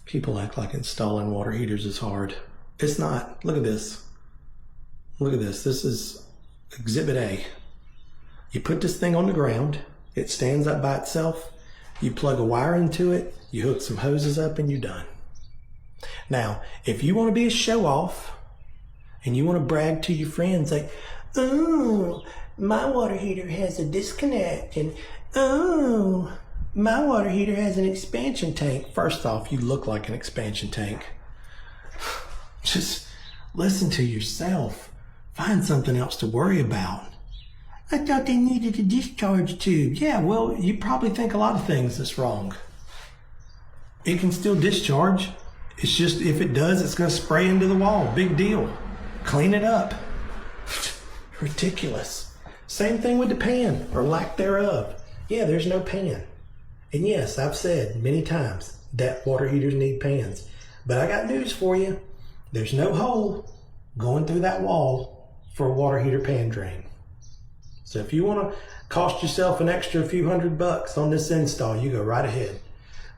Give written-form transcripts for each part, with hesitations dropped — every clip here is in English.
People act like installing water heaters is hard. It's not. Look at this. Look at this. This is Exhibit A. You put this thing on the ground. It stands up by itself. You plug a wire into it. You hook some hoses up and you're done. Now, if you want to be a show off and you want to brag to your friends like, oh, my water heater has a disconnect, and oh, my water heater has an expansion tank. First off, you look like an expansion tank. Just listen to yourself. Find something else to worry about. I thought they needed a discharge tube. Yeah, well, you probably think a lot of things that's wrong. It can still discharge. It's just, if it does, it's going to spray into the wall. Big deal. Clean it up. Ridiculous. Same thing with the pan, or lack thereof. Yeah, there's no pan. And yes, I've said many times that water heaters need pans. But I got news for you. There's no hole going through that wall for a water heater pan drain. So if you want to cost yourself an extra few $100 on this install, you go right ahead.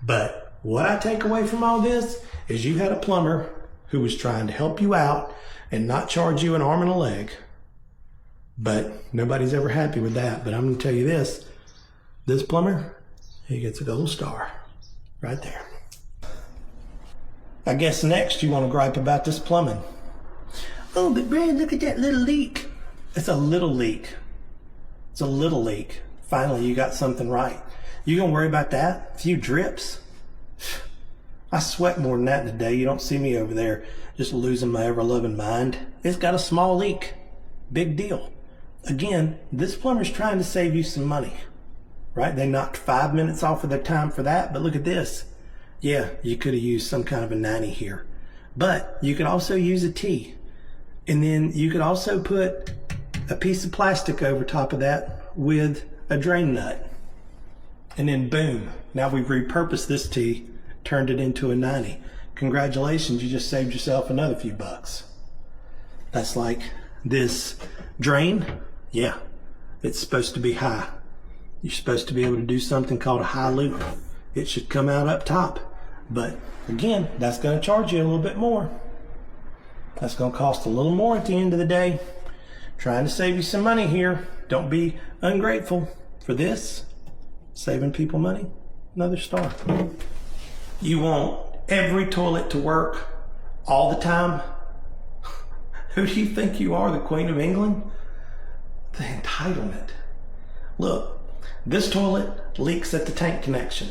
But what I take away from all this is you had a plumber who was trying to help you out and not charge you an arm and a leg. But nobody's ever happy with that. But I'm going to tell you this plumber, he gets a gold star right there. I guess next you want to gripe about this plumbing. Oh, but Brad, look at that little leak. It's a little leak. It's a little leak. Finally, you got something right. You gonna worry about that? A few drips? I sweat more than that today. You don't see me over there just losing my ever-loving mind. It's got a small leak. Big deal. Again, this plumber's trying to save you some money, right? They knocked 5 minutes off of their time for that, but look at this. Yeah, you could have used some kind of a 90 here, but you could also use a T. And then you could also put a piece of plastic over top of that with a drain nut. And then boom, now we've repurposed this T, turned it into a 90. Congratulations, you just saved yourself another few bucks. That's like this drain. Yeah, it's supposed to be high. You're supposed to be able to do something called a high loop. It should come out up top. But again, that's going to charge you a little bit more. That's going to cost a little more at the end of the day. Trying to save you some money here. Don't be ungrateful for this. Saving people money. Another star. You want every toilet to work all the time? Who do you think you are, the Queen of England? The entitlement. Look, this toilet leaks at the tank connection.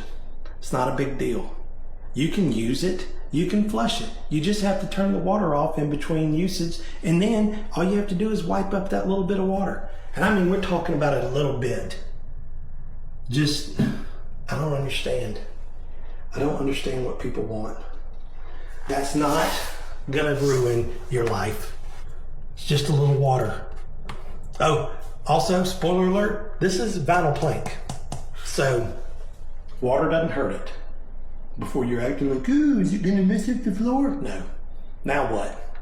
It's not a big deal. You can use it. You can flush it. You just have to turn the water off in between usage, and then all you have to do is wipe up that little bit of water. And I mean, we're talking about it a little bit. Just, I don't understand. I don't understand what people want. That's not gonna ruin your life. It's just a little water. Oh, also, spoiler alert, this is vinyl plank. So, water doesn't hurt it. Before you're acting like, ooh, is it gonna mess up the floor? No. Now what?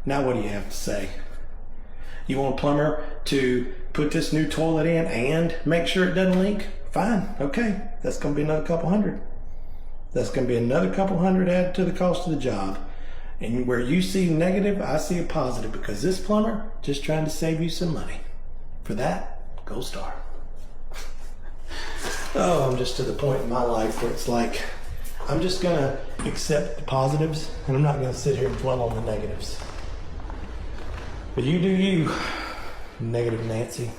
Now what do you have to say? You want a plumber to put this new toilet in and make sure it doesn't leak? Fine, okay. That's gonna be another couple hundred. That's gonna be another couple hundred added to the cost of the job. And where you see negative, I see a positive, because this plumber just trying to save you some money. For that, gold star. Oh, I'm just to the point in my life where it's like, I'm just gonna accept the positives, and I'm not gonna sit here and dwell on the negatives. But you do you, negative Nancy.